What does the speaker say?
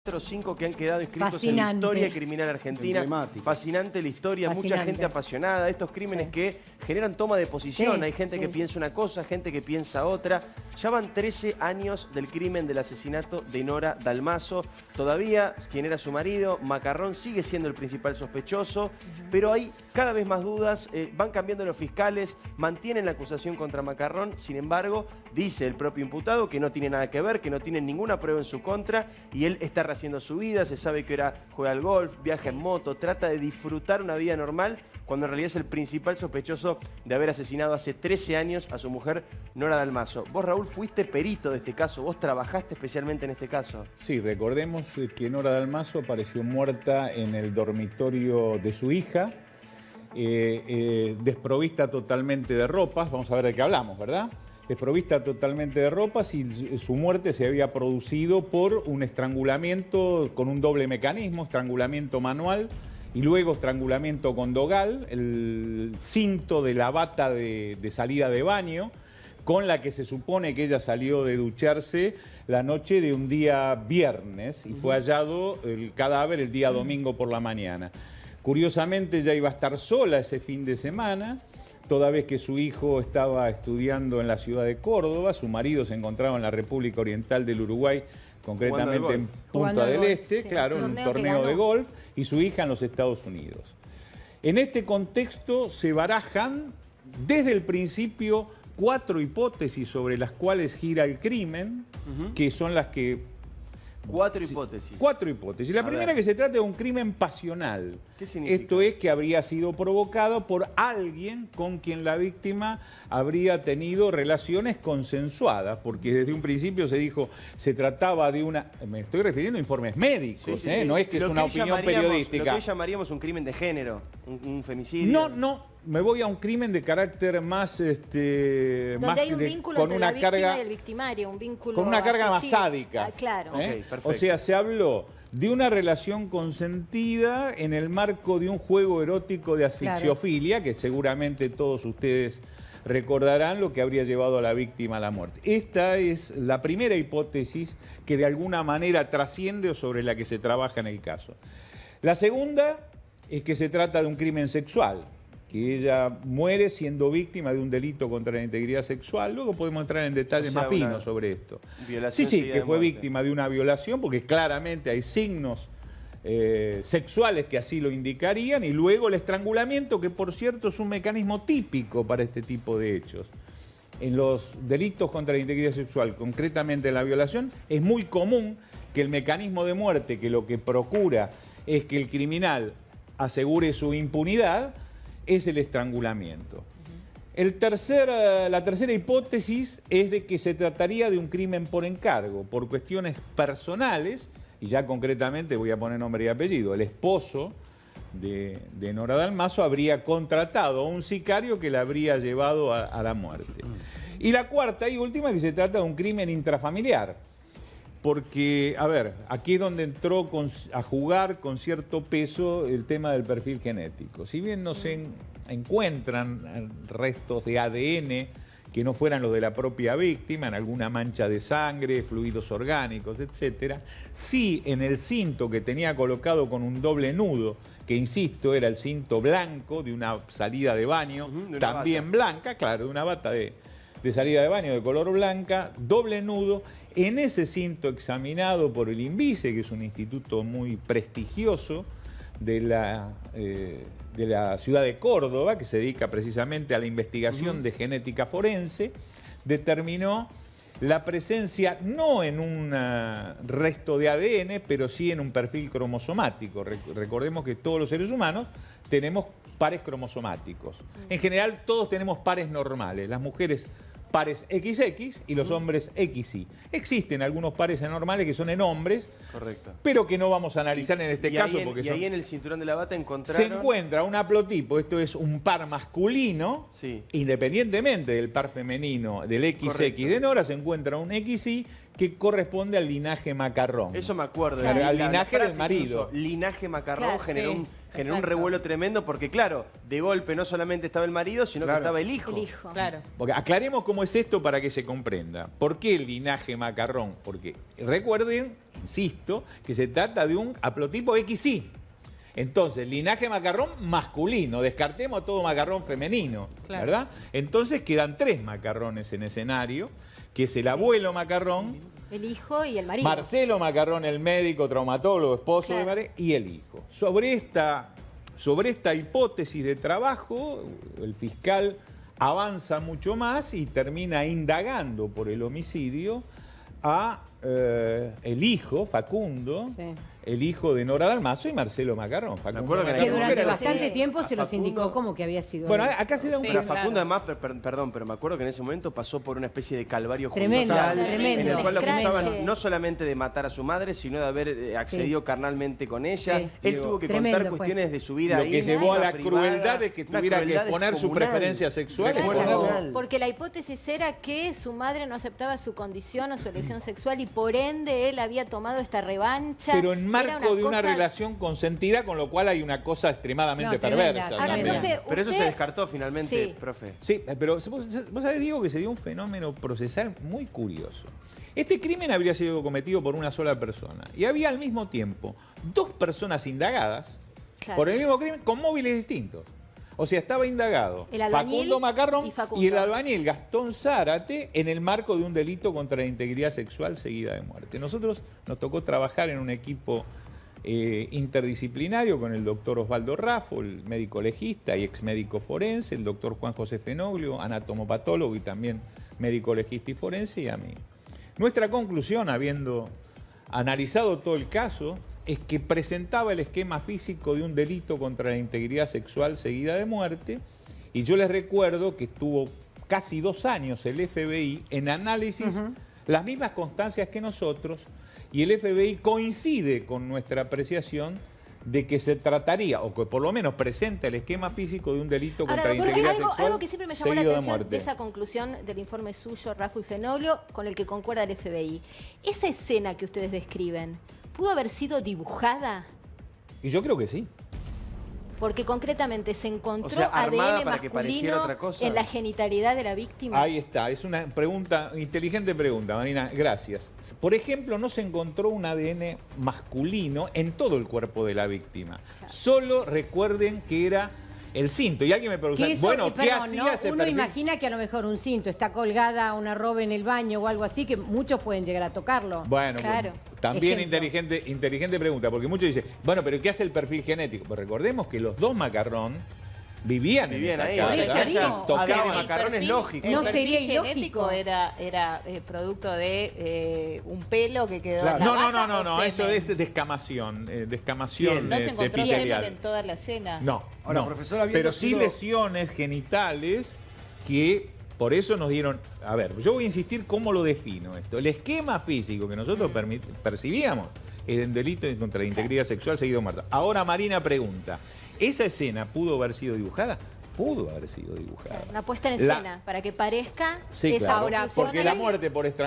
4 o 5 que han quedado escritos en la historia criminal argentina. Fascinante la historia, mucha gente apasionada. Estos crímenes que generan toma de posición. Hay gente que piensa una cosa, gente que piensa otra. Ya van 13 años del crimen del asesinato de Nora Dalmaso. Todavía, quien era su marido, Macarrón, sigue siendo el principal sospechoso. Pero hay cada vez más dudas. Van cambiando los fiscales, mantienen la acusación contra Macarrón. Sin embargo, dice el propio imputado que no tiene nada que ver, que no tiene ninguna prueba en su contra. Y él está haciendo su vida, se sabe que ahora juega al golf, viaja en moto, trata de disfrutar una vida normal, cuando en realidad es el principal sospechoso de haber asesinado hace 13 años a su mujer, Nora Dalmaso. Vos, Raúl, fuiste perito de este caso, vos trabajaste especialmente en este caso. Sí, recordemos que Nora Dalmaso apareció muerta en el dormitorio de su hija, desprovista totalmente de ropas, vamos a ver de qué hablamos, ¿verdad? Desprovista totalmente de ropas, y su muerte se había producido por un estrangulamiento con un doble mecanismo, estrangulamiento manual y luego estrangulamiento con dogal, el cinto de la bata de salida de baño, con la que se supone que ella salió de ducharse la noche de un día viernes y fue hallado el cadáver el día domingo por la mañana. Curiosamente, ella iba a estar sola ese fin de semana, toda vez que su hijo estaba estudiando en la ciudad de Córdoba, su marido se encontraba en la República Oriental del Uruguay, concretamente en Punta del Este, claro, en un torneo de golf, y su hija en los Estados Unidos. En este contexto se barajan desde el principio 4 hipótesis sobre las cuales gira el crimen, que son las que... 4 hipótesis. 4 hipótesis. La primera, que se trata de un crimen pasional. ¿Qué significa? Esto es que habría sido provocado por alguien con quien la víctima habría tenido relaciones consensuadas, porque desde un principio se dijo, se trataba de una... Me estoy refiriendo a informes médicos, no es que es una opinión periodística. Lo que hoy llamaríamos un crimen de género, un femicidio. No, me voy a un crimen de carácter más... Donde hay un vínculo entre la víctima y el victimario, un vínculo con una carga afectivo. más sádica. Claro. Okay, o sea, se habló de una relación consentida en el marco de un juego erótico de asfixiofilia, que seguramente todos ustedes recordarán lo que habría llevado a la víctima a la muerte. Esta es la primera hipótesis que de alguna manera trasciende o sobre la que se trabaja en el caso. La segunda es que se trata de un crimen sexual, que ella muere siendo víctima de un delito contra la integridad sexual. Luego podemos entrar en detalles más finos sobre esto. Sí, que fue víctima de una violación, porque claramente hay signos sexuales que así lo indicarían, y luego el estrangulamiento, que por cierto es un mecanismo típico para este tipo de hechos. En los delitos contra la integridad sexual, concretamente en la violación, es muy común que el mecanismo de muerte, que lo que procura es que el criminal asegure su impunidad, es el estrangulamiento. La tercera hipótesis es de que se trataría de un crimen por encargo, por cuestiones personales, y ya concretamente voy a poner nombre y apellido. El esposo de Nora Dalmaso habría contratado a un sicario que la habría llevado a la muerte. Y la cuarta y última, que se trata de un crimen intrafamiliar. Porque, a ver, aquí es donde entró a jugar con cierto peso el tema del perfil genético. Si bien no se encuentran restos de ADN que no fueran los de la propia víctima, en alguna mancha de sangre, fluidos orgánicos, etc., sí en el cinto que tenía colocado con un doble nudo, que insisto, era el cinto blanco de una salida de baño, también blanca, claro, de una bata de salida de baño de color blanca, doble nudo. En ese cinto, examinado por el INVICE, que es un instituto muy prestigioso de la ciudad de Córdoba, que se dedica precisamente a la investigación de genética forense, determinó la presencia no en un resto de ADN, pero sí en un perfil cromosomático. Recordemos que todos los seres humanos tenemos pares cromosomáticos. En general, todos tenemos pares normales. Las mujeres pares XX y los hombres XY. Existen algunos pares anormales que son en hombres, pero que no vamos a analizar en este caso. Porque ahí en el cinturón de la bata encontraron... Se encuentra un haplotipo, esto es un par masculino, independientemente del par femenino, del XX de Nora, se encuentra un XY que corresponde al linaje macarrón. Eso me acuerdo. Claro, al linaje del marido. Incluso, linaje macarrón, Claro, generó un revuelo tremendo porque, claro, de golpe no solamente estaba el marido, sino que estaba el hijo. El hijo. Claro. Porque aclaremos cómo es esto para que se comprenda. ¿Por qué el linaje macarrón? Porque recuerden, insisto, que se trata de un haplotipo XY. Entonces, linaje macarrón masculino, descartemos todo macarrón femenino, Claro. ¿verdad? Entonces quedan 3 macarrones en escenario, que es el abuelo macarrón, El hijo y el marido. Marcelo Macarrón, el médico, traumatólogo, esposo de María, y el hijo. Sobre esta hipótesis de trabajo, el fiscal avanza mucho más y termina indagando por el homicidio a el hijo, Facundo, el hijo de Nora Dalmazo y Marcelo Macarrón. Que durante bastante tiempo se los indicó como que había sido. Bueno, acá se da un... Pero Facundo además, perdón, pero me acuerdo que en ese momento pasó por una especie de calvario Tremendo, judicial, tremendo. en el cual lo acusaban Escrache. no solamente de matar a su madre, sino de haber accedido carnalmente con ella. Sí. Él tuvo que Tremendo contar fue. cuestiones de su vida Lo que íntima, llevó a la privada, crueldad de que una tuviera que crueldad exponer su descomunal. preferencia sexual. Descomunal. Porque la hipótesis era que su madre no aceptaba su condición o su elección sexual y por ende él había tomado esta revancha. Pero en Era marco de una cosa- relación consentida, con lo cual hay una cosa extremadamente perversa. Ahora, también. profe, Pero eso usted- se descartó finalmente, Sí. profe. Sí, pero vos sabés, Diego, que se dio un fenómeno procesal muy curioso. Este crimen habría sido cometido por una sola persona y había al mismo tiempo 2 personas indagadas por el mismo crimen con móviles distintos. O sea, estaba indagado El albañil Facundo Macarrón y Facundo. y el albañil Gastón Zárate en el marco de un delito contra la integridad sexual seguida de muerte. Nosotros nos tocó trabajar en un equipo interdisciplinario con el doctor Osvaldo Raffo, el médico legista y ex médico forense, el doctor Juan José Fenoglio, anatomopatólogo y también médico legista y forense, y a mí. Nuestra conclusión, habiendo analizado todo el caso, es que presentaba el esquema físico de un delito contra la integridad sexual seguida de muerte, y yo les recuerdo que estuvo casi 2 años el FBI en análisis, las mismas constancias que nosotros, y el FBI coincide con nuestra apreciación de que se trataría, o que por lo menos presenta el esquema físico de un delito contra la integridad sexual algo que siempre me llamó la seguido de atención muerte. de esa conclusión del informe suyo, Raffo y Fenoglio, con el que concuerda el FBI. Esa escena que ustedes describen, ¿pudo haber sido dibujada? Y yo creo que sí. Porque concretamente se encontró O sea, armada ADN para que pareciera masculino otra cosa. en la genitalidad de la víctima. Ahí está, es una pregunta, inteligente pregunta, Marina, gracias. Por ejemplo, no se encontró un ADN masculino en todo el cuerpo de la víctima. Solo recuerden que era el cinto. Y alguien me pregunta, Que eso, bueno, ¿qué perdón, hacía ¿no? ese Uno perfil? imagina que a lo mejor un cinto está colgada una ropa en el baño o algo así, que muchos pueden llegar a tocarlo. Bueno, Claro. también Ejemplo. inteligente pregunta, porque muchos dicen, bueno, pero ¿qué hace el perfil genético? Pues recordemos que los 2 Macarrón vivían en esa ahí. casa. Por eso digo, y o tocaban. sea, Macarrón es lógico. No El perfil sería ilógico. genético era producto de un pelo que quedó en la No, vaca no, o eso semen. es descamación, descamación No se encontró semen epitelial. en toda la escena. No, Ahora, no. profesor, habiendo Pero sí sido- lesiones genitales que por eso nos dieron... A ver, yo voy a insistir cómo lo defino esto. El esquema físico que nosotros percibíamos es un delito contra la integridad sexual seguido de muerte. Ahora Marina pregunta, ¿esa escena pudo haber sido dibujada? Pudo haber sido dibujada. Una puesta en escena, para que parezca Sí, esa claro, conclusión porque la ahí. muerte por